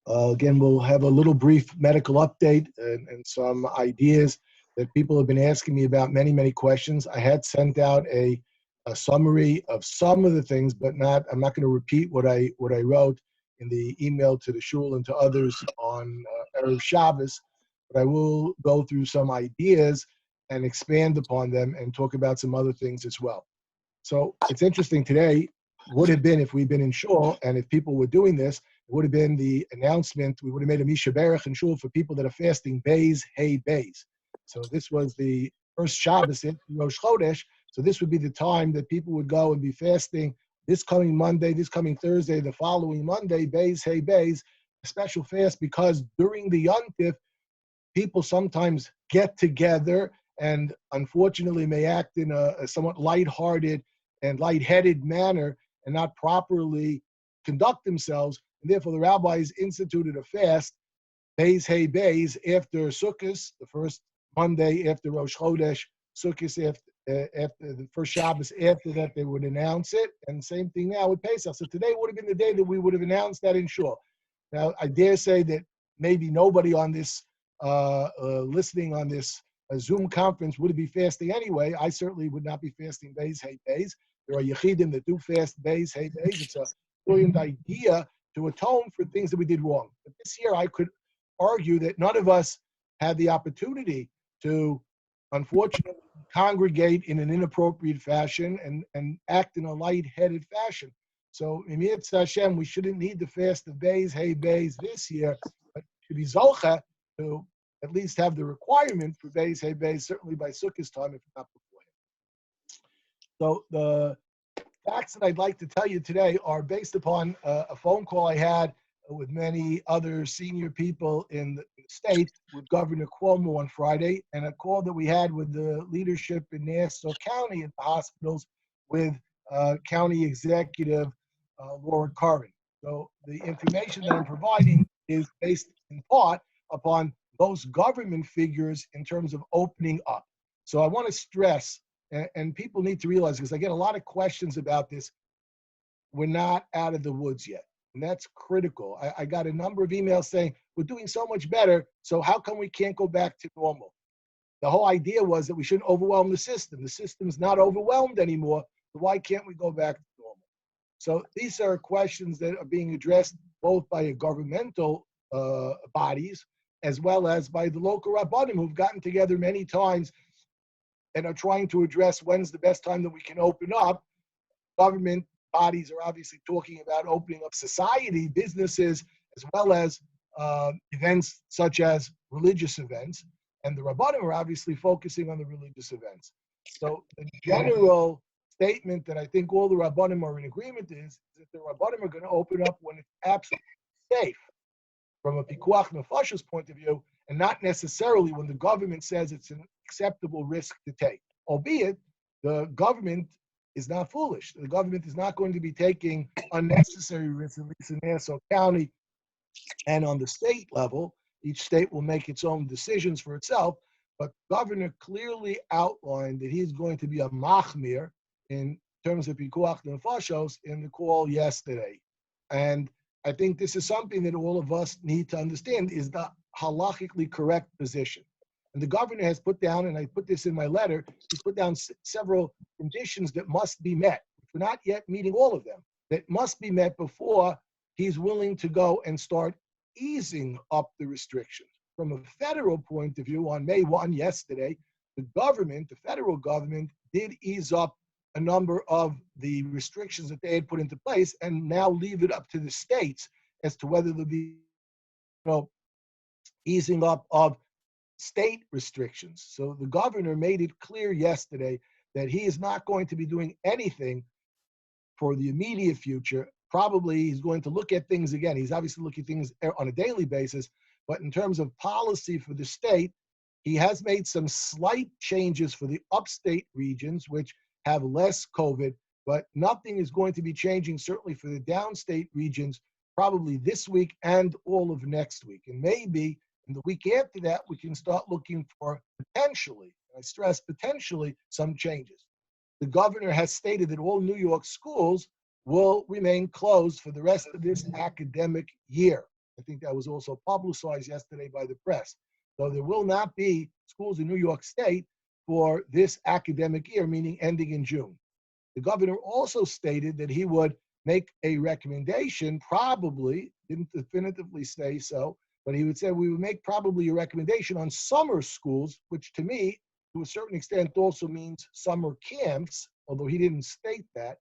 Again, we'll have a little brief medical update and some ideas that people have been asking me about, many questions. I had sent out a summary of some of the things, but I'm not going to repeat what I wrote in the email to the shul and to others on Erev Shabbos, but I will go through some ideas and expand upon them and talk about some other things as well. So it's interesting today, would have been if we'd been in shul and if people were doing this, it would have been the announcement, we would have made a Misha Berach in shul for people that are fasting Beis, Hey Beis. So this was the first Shabbos in Rosh Chodesh, so this would be the time that people would go and be fasting this coming Monday, this coming Thursday, the following Monday, Beis, Hey Beis, a special fast because during the Yontif, people sometimes get together and unfortunately may act in a somewhat lighthearted and lightheaded manner and not properly conduct themselves. And therefore, the rabbis instituted a fast, Beis Hey Beis, after Sukkot, the first Monday after Rosh Chodesh, Sukkot after the first Shabbos after that, they would announce it. And same thing now with Pesach. So today would have been the day that we would have announced that in shul. Now, I dare say that maybe nobody on this listening on this Zoom conference would be fasting anyway. I certainly would not be fasting Beis Hey Beis. There are Yechidim that do fast Beis Hey Beis. It's a brilliant idea to atone for things that we did wrong. But this year I could argue that none of us had the opportunity to, unfortunately, congregate in an inappropriate fashion and act in a light-headed fashion. So, Emir Hashem, we shouldn't need the fast of Beis Hey Beis this year, but should be Zolcha to at least have the requirement for Beis Hey Beis, certainly by Sukkot's time, if not beforehand. So the facts that I'd like to tell you today are based upon a phone call I had with many other senior people in the state with Governor Cuomo on Friday, and a call that we had with the leadership in Nassau County at the hospitals with County Executive Laura Curran. So the information that I'm providing is based in part upon those government figures in terms of opening up. So I want to stress, and people need to realize, because I get a lot of questions about this, we're not out of the woods yet. And that's critical. I got a number of emails saying, we're doing so much better, so how come we can't go back to normal? The whole idea was that we shouldn't overwhelm the system. The system's not overwhelmed anymore, so why can't we go back to normal? So these are questions that are being addressed both by governmental bodies as well as by the local rabbanim who've gotten together many times and are trying to address when's the best time that we can open up. Government bodies are obviously talking about opening up society, businesses, as well as events such as religious events. And the rabbanim are obviously focusing on the religious events. So the general statement that I think all the rabbanim are in agreement is that the rabbanim are going to open up when it's absolutely safe from a pikuach nefashos point of view, and not necessarily when the government says it's an acceptable risk to take. Albeit, the government is not foolish. The government is not going to be taking unnecessary risks, at least in Nassau County and on the state level. Each state will make its own decisions for itself, but the governor clearly outlined that he's going to be a machmir in terms of pikuach nefashos in the call yesterday. And I think this is something that all of us need to understand is the halachically correct position. And the governor has put down, and I put this in my letter, he's put down several conditions that must be met. We're not yet meeting all of them, that must be met before he's willing to go and start easing up the restrictions. From a federal point of view, on May 1, yesterday, the federal government did ease up a number of the restrictions that they had put into place and now leave it up to the states as to whether there'll be easing up of state restrictions. So the governor made it clear yesterday that he is not going to be doing anything for the immediate future. Probably he's going to look at things again. He's obviously looking at things on a daily basis, but in terms of policy for the state, he has made some slight changes for the upstate regions, which have less COVID, but nothing is going to be changing, certainly for the downstate regions, probably this week and all of next week. And maybe in the week after that, we can start looking for potentially, I stress potentially, some changes. The governor has stated that all New York schools will remain closed for the rest of this academic year. I think that was also publicized yesterday by the press. So there will not be schools in New York State for this academic year, meaning ending in June. The governor also stated that he would make a recommendation, probably, didn't definitively say so, but he would say we would make probably a recommendation on summer schools, which to me, to a certain extent, also means summer camps, although he didn't state that.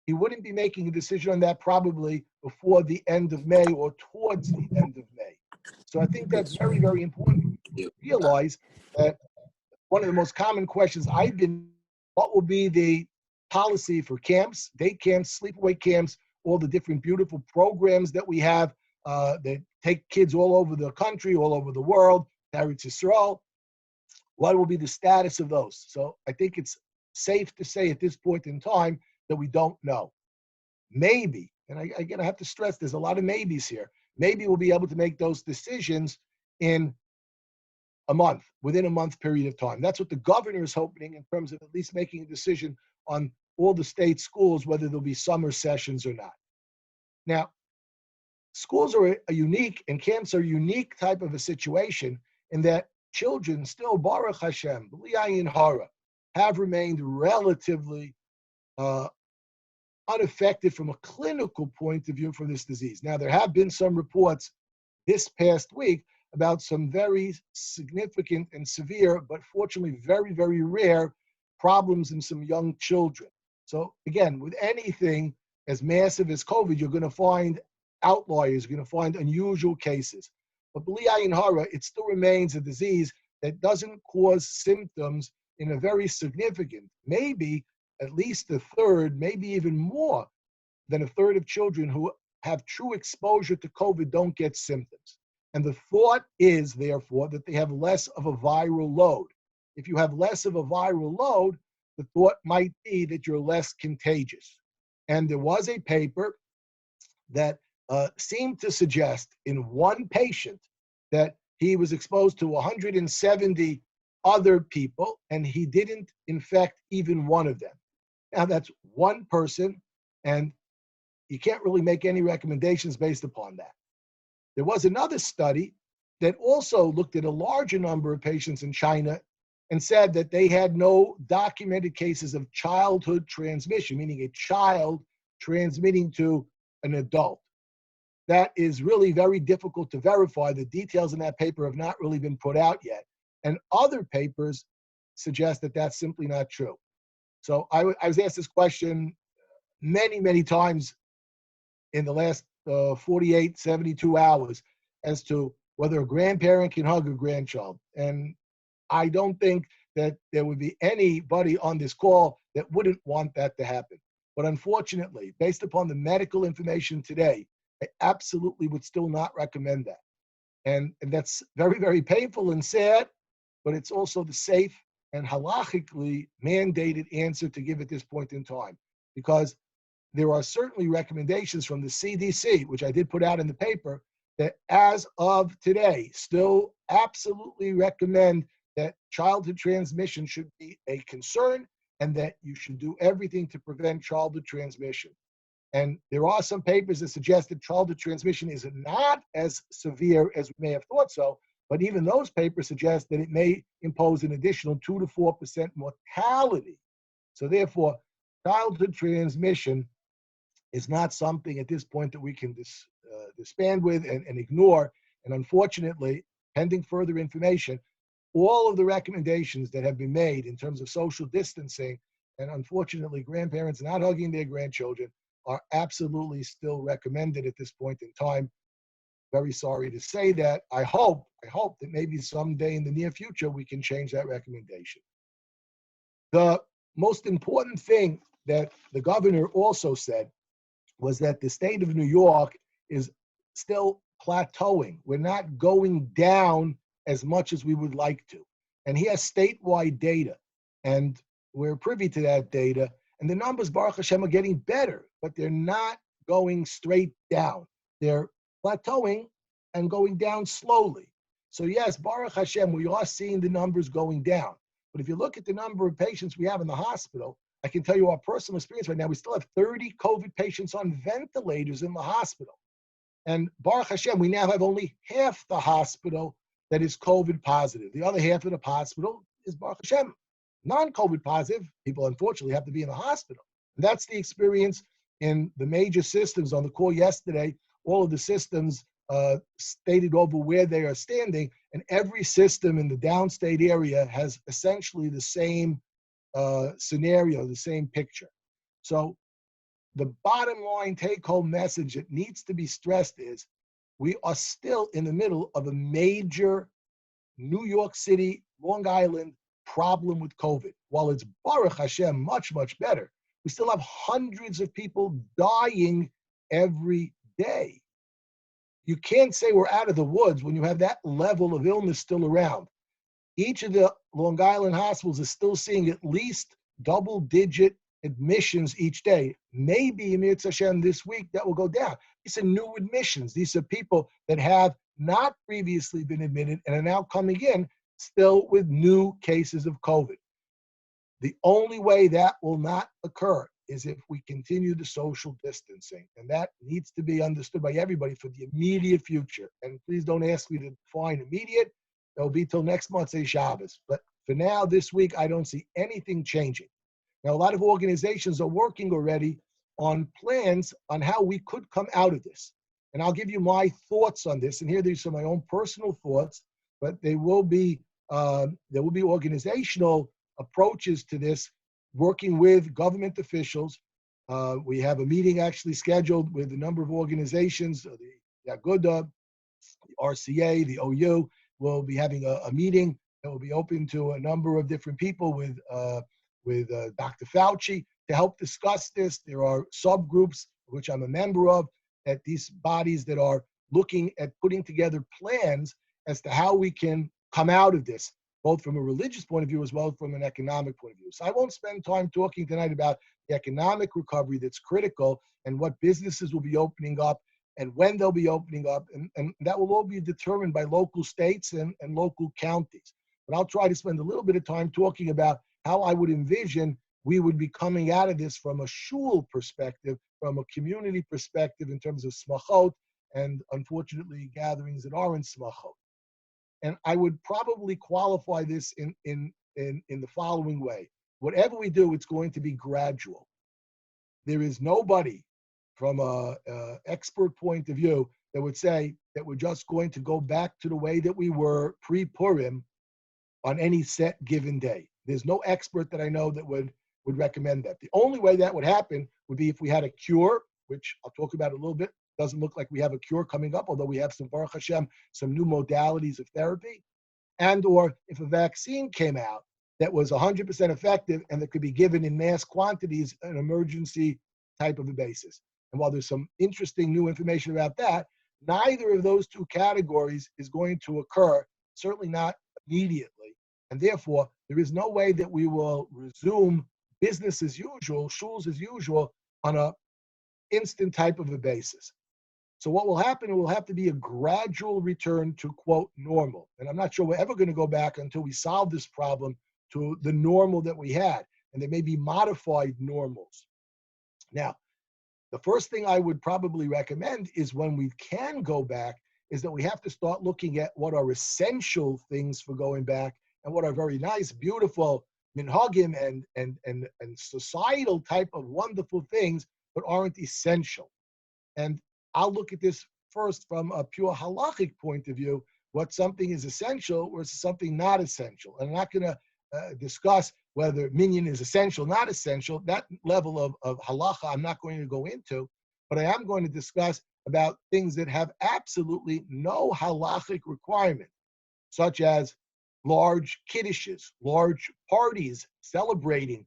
He wouldn't be making a decision on that probably before the end of May or towards the end of May. So I think that's very, very important to realize that one of the most common questions I've been, what will be the policy for camps, day camps, sleepaway camps, all the different beautiful programs that we have that take kids all over the country, all over the world, Eretz Yisrael. What will be the status of those? So I think it's safe to say at this point in time that we don't know. Maybe, and again, I have to stress there's a lot of maybes here. Maybe we'll be able to make those decisions in a month, within a month period of time. That's what the governor is hoping in terms of at least making a decision on all the state schools, whether there'll be summer sessions or not. Now, schools are a unique, and camps are a unique type of a situation in that children still, Baruch Hashem, B'li Ayin Hara, have remained relatively unaffected from a clinical point of view from this disease. Now, there have been some reports this past week about some very significant and severe, but fortunately very, very rare problems in some young children. So again, with anything as massive as COVID, you're going to find outliers, you're going to find unusual cases. But B'li Ayin Hara, it still remains a disease that doesn't cause symptoms in a very significant, maybe at least a third, maybe even more than a third of children who have true exposure to COVID don't get symptoms. And the thought is, therefore, that they have less of a viral load. If you have less of a viral load, the thought might be that you're less contagious. And there was a paper that seemed to suggest in one patient that he was exposed to 170 other people, and he didn't infect even one of them. Now, that's one person, and you can't really make any recommendations based upon that. There was another study that also looked at a larger number of patients in China and said that they had no documented cases of childhood transmission, meaning a child transmitting to an adult. That is really very difficult to verify. The details in that paper have not really been put out yet. And other papers suggest that that's simply not true. So I was asked this question many, many times in the last 48, 72 hours as to whether a grandparent can hug a grandchild. And I don't think that there would be anybody on this call that wouldn't want that to happen. But unfortunately, based upon the medical information today, I absolutely would still not recommend that. And that's very, very painful and sad, but it's also the safe and halachically mandated answer to give at this point in time. Because there are certainly recommendations from the CDC, which I did put out in the paper, that as of today, still absolutely recommend that childhood transmission should be a concern and that you should do everything to prevent childhood transmission. And there are some papers that suggest that childhood transmission is not as severe as we may have thought so, but even those papers suggest that it may impose an additional 2 to 4% mortality. So therefore, childhood transmission is not something at this point that we can disband with and ignore. And unfortunately, pending further information, all of the recommendations that have been made in terms of social distancing, and unfortunately grandparents not hugging their grandchildren, are absolutely still recommended at this point in time. Very sorry to say that. I hope that maybe someday in the near future we can change that recommendation. The most important thing that the governor also said was that the state of New York is still plateauing. We're not going down as much as we would like to. And he has statewide data, and we're privy to that data. And the numbers, Baruch Hashem, are getting better, but they're not going straight down. They're plateauing and going down slowly. So yes, Baruch Hashem, we are seeing the numbers going down. But if you look at the number of patients we have in the hospital, I can tell you our personal experience right now, we still have 30 COVID patients on ventilators in the hospital. And Baruch Hashem, we now have only half the hospital that is COVID positive. The other half of the hospital is Baruch Hashem non-COVID positive. People, unfortunately, have to be in the hospital. And that's the experience in the major systems. On the call yesterday, all of the systems stated over where they are standing, and every system in the downstate area has essentially the same scenario, the same picture. So the bottom line take-home message that needs to be stressed is we are still in the middle of a major New York City, Long Island problem with COVID. While it's Baruch Hashem much, much better, we still have hundreds of people dying every day. You can't say we're out of the woods when you have that level of illness still around. Each of the Long Island hospitals is still seeing at least double-digit admissions each day. Maybe, Emir Hashem, this week that will go down. These are new admissions. These are people that have not previously been admitted and are now coming in still with new cases of COVID. The only way that will not occur is if we continue the social distancing. And that needs to be understood by everybody for the immediate future. And please don't ask me to define immediate. It'll be till next month's Shabbos. But for now, this week, I don't see anything changing. Now, a lot of organizations are working already on plans on how we could come out of this. And I'll give you my thoughts on this. And here, these are my own personal thoughts, but there will be organizational approaches to this, working with government officials. We have a meeting actually scheduled with a number of organizations, the Aguda, the RCA, the OU. We'll be having a meeting that will be open to a number of different people with Dr. Fauci to help discuss this. There are subgroups, which I'm a member of, at these bodies that are looking at putting together plans as to how we can come out of this, both from a religious point of view as well as from an economic point of view. So I won't spend time talking tonight about the economic recovery that's critical and what businesses will be opening up and when they'll be opening up. And that will all be determined by local states and local counties. But I'll try to spend a little bit of time talking about how I would envision we would be coming out of this from a shul perspective, from a community perspective in terms of smachot and, unfortunately, gatherings that are in smachot. And I would probably qualify this in the following way. Whatever we do, it's going to be gradual. There is nobody from an expert point of view that would say that we're just going to go back to the way that we were pre-Purim on any set given day. There's no expert that I know that would recommend that. The only way that would happen would be if we had a cure, which I'll talk about a little bit. Doesn't look like we have a cure coming up, although we have some, Baruch Hashem, some new modalities of therapy. And or if a vaccine came out that was 100% effective and that could be given in mass quantities on an emergency type of a basis. And while there's some interesting new information about that, neither of those two categories is going to occur, certainly not immediately. And therefore, there is no way that we will resume business as usual, shuls as usual, on an instant type of a basis. So what will happen, it will have to be a gradual return to, quote, normal. And I'm not sure we're ever going to go back until we solve this problem to the normal that we had. And there may be modified normals. Now, the first thing I would probably recommend is when we can go back, is that we have to start looking at what are essential things for going back and what are very nice, beautiful minhagim and societal type of wonderful things, but aren't essential. And I'll look at this first from a pure halachic point of view, what something is essential versus something not essential. And I'm not going to discuss whether minyan is essential, not essential. That level of halacha I'm not going to go into, but I am going to discuss about things that have absolutely no halachic requirement, such as large kiddushes, large parties celebrating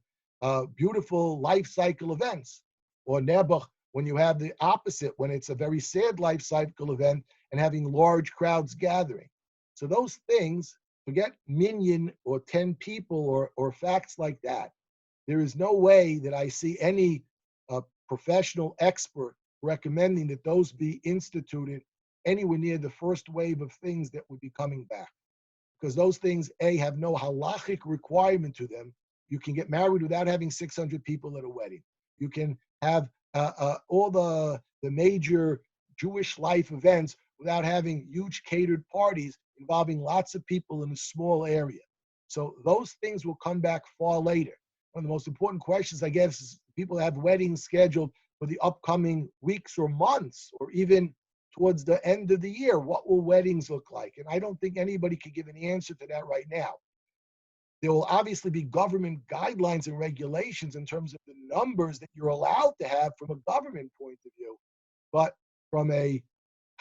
beautiful life cycle events, or nebuch, when you have the opposite, when it's a very sad life cycle event and having large crowds gathering. So those things, forget minyan or 10 people or facts like that. There is no way that I see any professional expert recommending that those be instituted anywhere near the first wave of things that would be coming back. Because those things, A, have no halachic requirement to them. You can get married without having 600 people at a wedding. You can have all the major Jewish life events without having huge catered parties involving lots of people in a small area. So those things will come back far later. One of the most important questions, I guess, is people have weddings scheduled for the upcoming weeks or months, or even towards the end of the year. What will weddings look like? And I don't think anybody could give an answer to that right now. There will obviously be government guidelines and regulations in terms of the numbers that you're allowed to have from a government point of view. But from a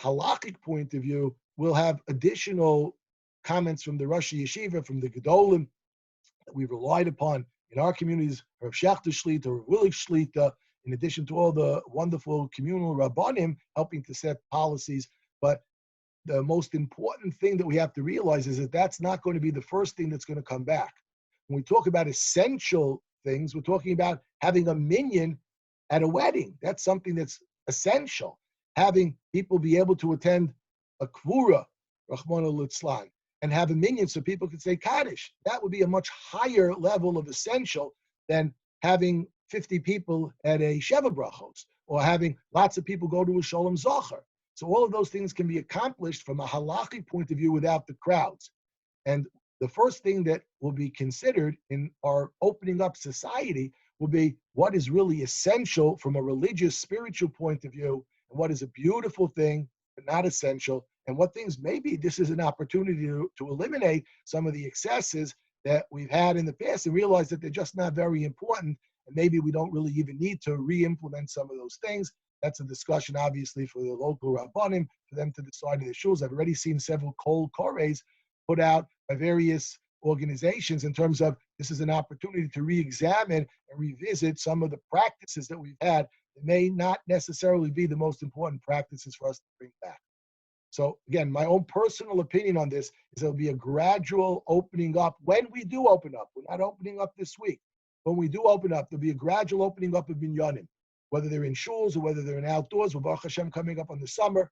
halakhic point of view, we'll have additional comments from the Rosh Yeshiva, from the Gedolim that we've relied upon in our communities, Rav Shechter Shlita, Rav Willig Shlita, in addition to all the wonderful communal rabbanim helping to set policies. But the most important thing that we have to realize is that that's not going to be the first thing that's going to come back. When we talk about essential things, we're talking about having a minyan at a wedding. That's something that's essential. Having people be able to attend a kvura, Rahman al-Litzlan, and have a minyan so people can say Kaddish. That would be a much higher level of essential than having 50 people at a Sheva Brachos, or having lots of people go to a Sholem Zocher. So all of those things can be accomplished from a halachic point of view without the crowds. And the first thing that will be considered in our opening up society will be what is really essential from a religious, spiritual point of view, and what is a beautiful thing, but not essential, and what things maybe this is an opportunity to eliminate some of the excesses that we've had in the past and realize that they're just not very important, and maybe we don't really even need to re-implement some of those things. That's a discussion, obviously, for the local rabbanim, for them to decide in the shuls. I've already seen several kol kores put out by various organizations in terms of this is an opportunity to re-examine and revisit some of the practices that we've had that may not necessarily be the most important practices for us to bring back. So again, my own personal opinion on this is there'll be a gradual opening up. When we do open up, we're not opening up this week. When we do open up, there'll be a gradual opening up of minyanim, whether they're in shuls or whether they're in outdoors. With Baruch Hashem coming up on the summer,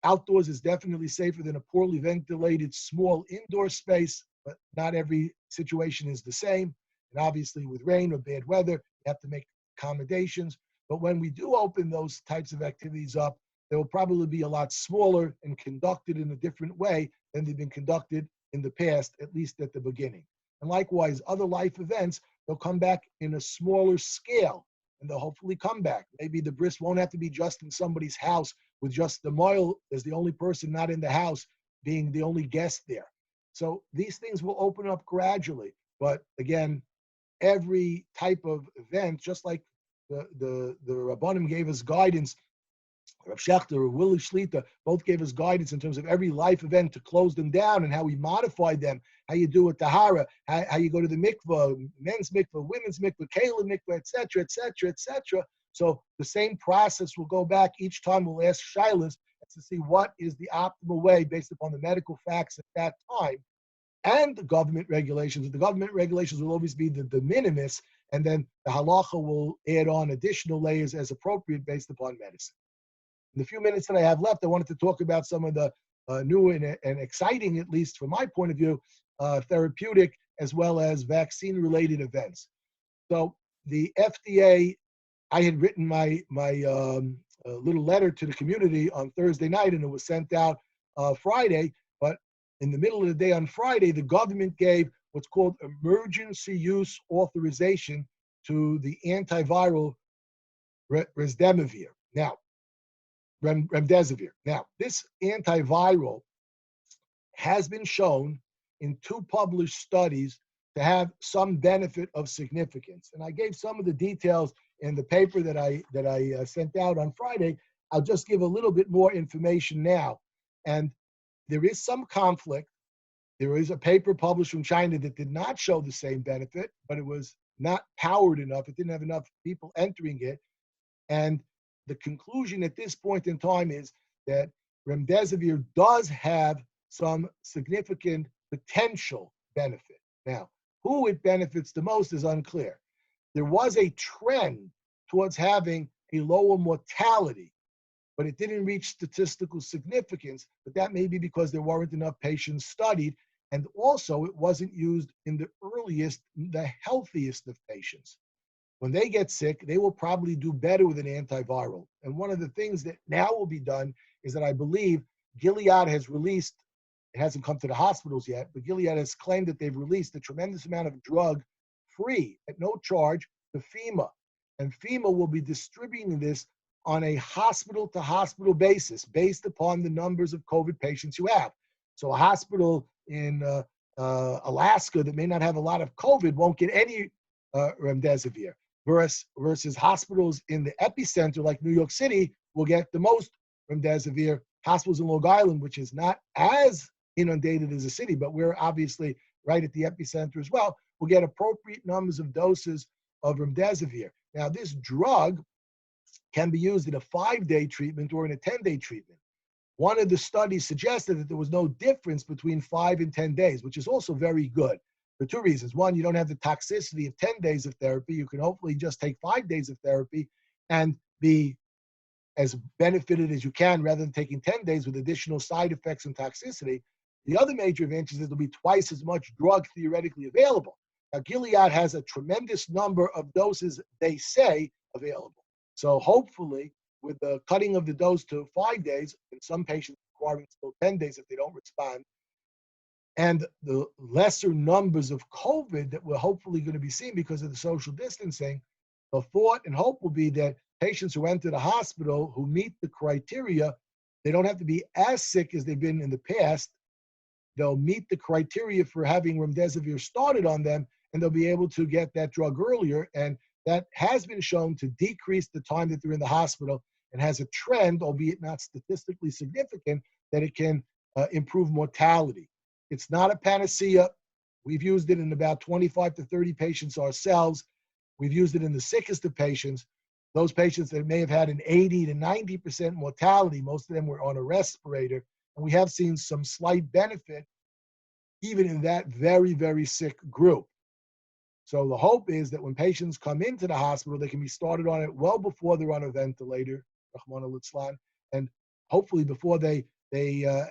outdoors is definitely safer than a poorly ventilated small indoor space, but not every situation is the same. And obviously with rain or bad weather, you have to make accommodations. But when we do open those types of activities up, they will probably be a lot smaller and conducted in a different way than they've been conducted in the past, at least at the beginning. And likewise, other life events, they'll come back in a smaller scale, and they'll hopefully come back. Maybe the bris won't have to be just in somebody's house with just the moil as the only person not in the house being the only guest there. So these things will open up gradually. But again, every type of event, just like the Rabbanim gave us guidance, Rav Shechter, Willi Shlita, both gave us guidance in terms of every life event to close them down and how we modified them, how you do a tahara, how you go to the mikvah, men's mikvah, women's mikvah, keilim mikvah, etc., etc., etc. So the same process will go back each time. We'll ask shilas to see what is the optimal way based upon the medical facts at that time and the government regulations. The government regulations will always be the de minimis, and then the halacha will add on additional layers as appropriate based upon medicine. In the few minutes that I have left, I wanted to talk about some of the new and exciting, at least from my point of view, therapeutic as well as vaccine-related events. So the FDA, I had written my little letter to the community on Thursday night, and it was sent out Friday. But in the middle of the day on Friday, the government gave what's called emergency use authorization to the antiviral remdesivir. Now, this antiviral has been shown in 2 published studies to have some benefit of significance. And I gave some of the details in the paper that I sent out on Friday. I'll just give a little bit more information now. And there is some conflict. There is a paper published from China that did not show the same benefit, but it was not powered enough. It didn't have enough people entering it. And the conclusion at this point in time is that remdesivir does have some significant potential benefit. Now, who it benefits the most is unclear. There was a trend towards having a lower mortality, but it didn't reach statistical significance. But that may be because there weren't enough patients studied, and also it wasn't used in the earliest, the healthiest of patients. When they get sick, they will probably do better with an antiviral. And one of the things that now will be done is that I believe Gilead has released, it hasn't come to the hospitals yet, but Gilead has claimed that they've released a tremendous amount of drug free at no charge to FEMA. And FEMA will be distributing this on a hospital to hospital basis based upon the numbers of COVID patients you have. So a hospital in Alaska that may not have a lot of COVID won't get any remdesivir, versus hospitals in the epicenter like New York City will get the most remdesivir. Hospitals in Long Island, which is not as inundated as a city, but we're obviously right at the epicenter as well, will get appropriate numbers of doses of remdesivir. Now, this drug can be used in a 5-day treatment or in a 10-day treatment. One of the studies suggested that there was no difference between 5 and 10 days, which is also very good for 2 reasons. One, you don't have the toxicity of 10 days of therapy. You can hopefully just take 5 days of therapy and be as benefited as you can rather than taking 10 days with additional side effects and toxicity. The other major advantage is there'll be twice as much drug theoretically available. Now, Gilead has a tremendous number of doses, they say, available. So hopefully, with the cutting of the dose to 5 days, and some patients requiring still 10 days if they don't respond, and the lesser numbers of COVID that we're hopefully going to be seeing because of the social distancing, the thought and hope will be that patients who enter the hospital who meet the criteria, they don't have to be as sick as they've been in the past. They'll meet the criteria for having remdesivir started on them, and they'll be able to get that drug earlier. And that has been shown to decrease the time that they're in the hospital and has a trend, albeit not statistically significant, that it can improve mortality. It's not a panacea. We've used it in about 25 to 30 patients ourselves. We've used it in the sickest of patients. Those patients that may have had an 80 to 90% mortality, most of them were on a respirator. And we have seen some slight benefit even in that very, very sick group. So the hope is that when patients come into the hospital, they can be started on it well before they're on a ventilator, Rahman al-Islam, and hopefully before they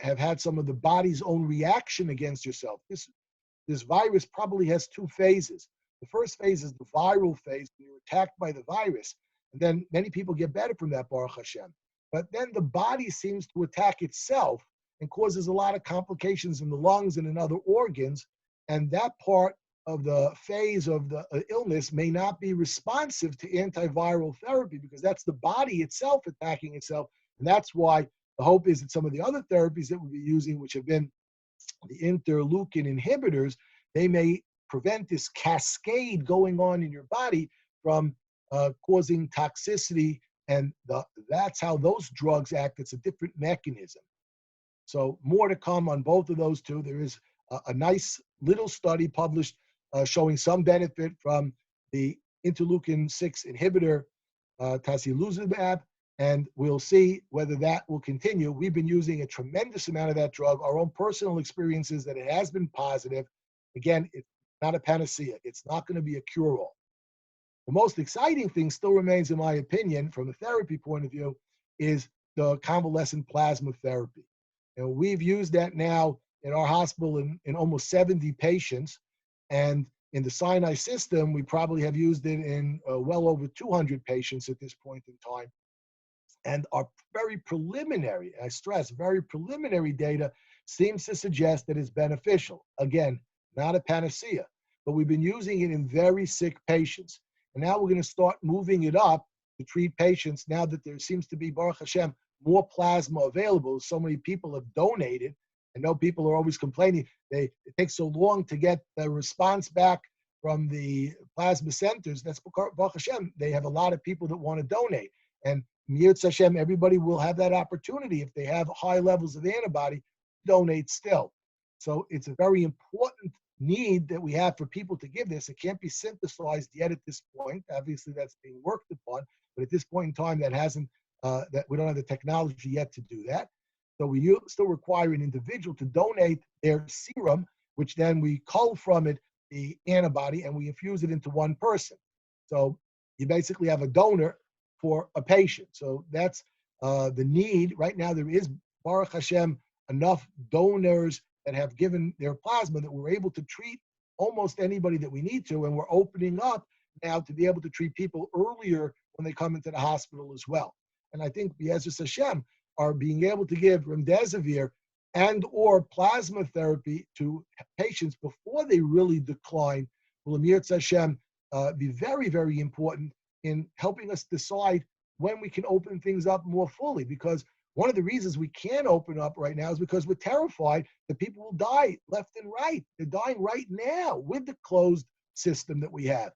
have had some of the body's own reaction against yourself. This virus probably has 2 phases. The first phase is the viral phase, when you're attacked by the virus. And then many people get better from that, Baruch Hashem. But then the body seems to attack itself and causes a lot of complications in the lungs and in other organs. And that part of the phase of the illness may not be responsive to antiviral therapy because that's the body itself attacking itself. And that's why the hope is that some of the other therapies that we'll be using, which have been the interleukin inhibitors, they may prevent this cascade going on in your body from causing toxicity. And that's how those drugs act. It's a different mechanism. So more to come on both of those two. There is a nice little study published showing some benefit from the interleukin-6 inhibitor, tocilizumab, and we'll see whether that will continue. We've been using a tremendous amount of that drug. Our own personal experiences that it has been positive. Again, it's not a panacea. It's not going to be a cure-all. The most exciting thing still remains, in my opinion, from a therapy point of view, is the convalescent plasma therapy. And we've used that now in our hospital in almost 70 patients. And in the Sinai system, we probably have used it in well over 200 patients at this point in time. And our very preliminary, I stress, very preliminary data seems to suggest that it's beneficial. Again, not a panacea, but we've been using it in very sick patients. And now we're going to start moving it up to treat patients now that there seems to be, Baruch Hashem, more plasma available. So many people have donated. I know people are always complaining. It takes so long to get the response back from the plasma centers. That's Baruch Hashem. They have a lot of people that want to donate. And Mirz Hashem, everybody will have that opportunity if they have high levels of antibody, donate still. So it's a very important need that we have for people to give this. It can't be synthesized yet at this point. Obviously, that's being worked upon, but at this point in time, that hasn't. That we don't have the technology yet to do that. So we still require an individual to donate their serum, which then we cull from it the antibody and we infuse it into one person. So you basically have a donor for a patient. So that's the need. Right now, there is, Baruch Hashem, enough donors that have given their plasma that we're able to treat almost anybody that we need to, and we're opening up now to be able to treat people earlier when they come into the hospital as well. And I think B'ezras Hashem are being able to give remdesivir and or plasma therapy to patients before they really decline will B'ezras Hashem be very, very important in helping us decide when we can open things up more fully. Because one of the reasons we can't open up right now is because we're terrified that people will die left and right. They're dying right now with the closed system that we have.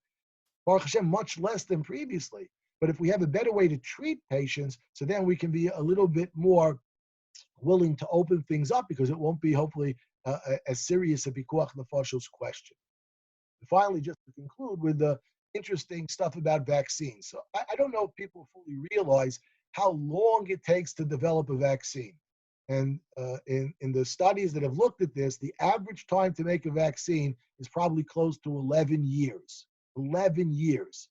Baruch Hashem, much less than previously. But if we have a better way to treat patients, so then we can be a little bit more willing to open things up because it won't be hopefully as serious a pikuach nefashos question. And finally, just to conclude with the interesting stuff about vaccines. So I don't know if people fully realize how long it takes to develop a vaccine. And in the studies that have looked at this, the average time to make a vaccine is probably close to 11 years. 11 years.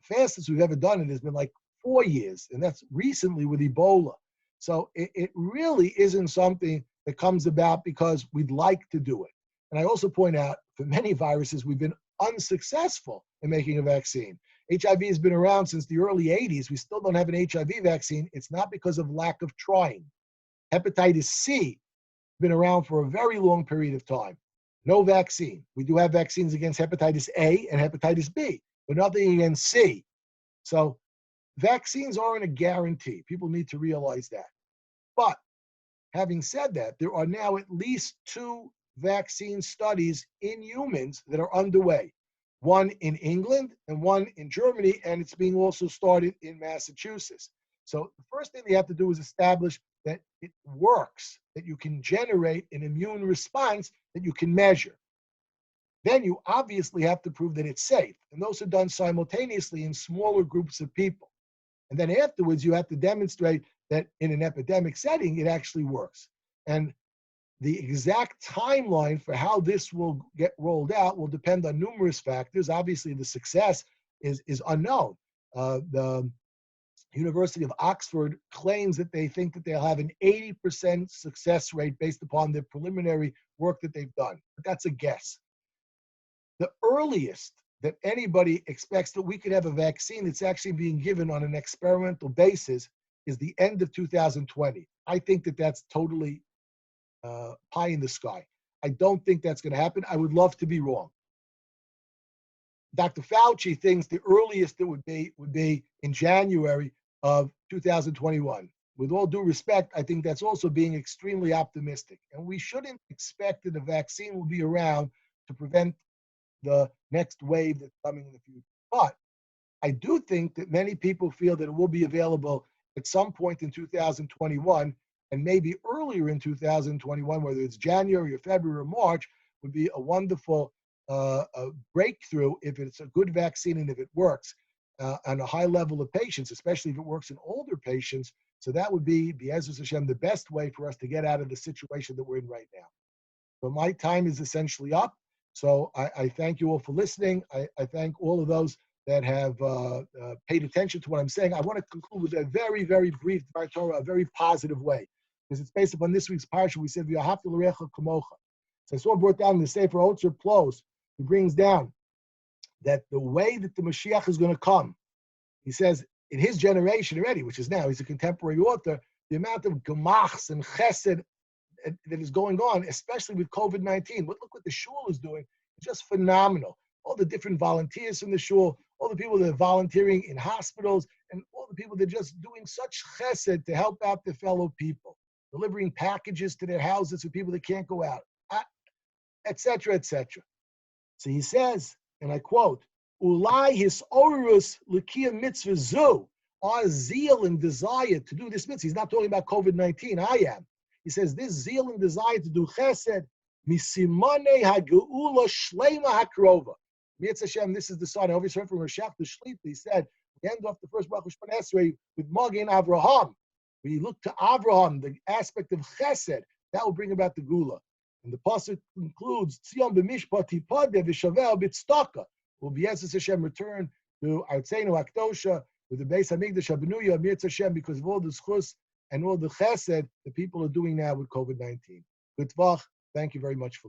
The fastest we've ever done it has been like 4 years, and that's recently with Ebola. So it really isn't something that comes about because we'd like to do it. And I also point out, for many viruses, we've been unsuccessful in making a vaccine. HIV has been around since the early 80s. We still don't have an HIV vaccine. It's not because of lack of trying. Hepatitis C has been around for a very long period of time. No vaccine. We do have vaccines against hepatitis A and hepatitis B, but nothing against C. So vaccines aren't a guarantee. People need to realize that. But having said that, there are now at least 2 vaccine studies in humans that are underway. One in England and one in Germany, and it's being also started in Massachusetts. So the first thing they have to do is establish that it works, that you can generate an immune response that you can measure. Then you obviously have to prove that it's safe. And those are done simultaneously in smaller groups of people. And then afterwards, you have to demonstrate that in an epidemic setting, it actually works. And the exact timeline for how this will get rolled out will depend on numerous factors. Obviously, the success is unknown. The University of Oxford claims that they think that they'll have an 80% success rate based upon the preliminary work that they've done. But that's a guess. The earliest that anybody expects that we could have a vaccine that's actually being given on an experimental basis is the end of 2020. I think that that's totally pie in the sky. I don't think that's going to happen. I would love to be wrong. Dr. Fauci thinks the earliest it would be in January of 2021. With all due respect, I think that's also being extremely optimistic. And we shouldn't expect that a vaccine will be around to prevent the next wave that's coming in the future. But I do think that many people feel that it will be available at some point in 2021, and maybe earlier in 2021, whether it's January or February or March, would be a wonderful breakthrough if it's a good vaccine and if it works on a high level of patients, especially if it works in older patients. So that would be, B'ezras Hashem, the best way for us to get out of the situation that we're in right now. So my time is essentially up. So I thank you all for listening. I thank all of those that have paid attention to what I'm saying. I want to conclude with a very, very brief Torah, a very positive way, because it's based upon this week's parsha. We said, "V'ahavta l'recha kamocha." So I saw brought down in the Sefer Otzer Plos. He brings down that the way that the Mashiach is going to come, he says, in his generation already, which is now, he's a contemporary author, the amount of gemachs and chesed that is going on, especially with COVID-19. But look what the shul is doing. It's just phenomenal. All the different volunteers from the shul, all the people that are volunteering in hospitals, and all the people that are just doing such chesed to help out their fellow people, delivering packages to their houses for people that can't go out, etc., etc. So he says, and I quote, Ulai his orus lukia mitzvah zu, our zeal and desire to do this mitzvah. He's not talking about COVID-19, I am. He says, this zeal and desire to do chesed, misimane hageula shleima hakrova. B'ezras Hashem, this is the sign. I always heard from Rashach the Shlita. He said, we end off the first Baruch Shemon Esrei with Magen Avraham. We look to Avraham, the aspect of chesed, that will bring about the gula. And the pasuk concludes, Tzion b'mishpat tipadeh v'shavel b'tztaka. Will B'ezras Hashem return to Artzeinu Akdosha with the Beis Hamikdash Habenuya, B'ezras Hashem, because of all the schus and all the chesed that people are doing now with COVID-19. Good tvach. Thank you very much for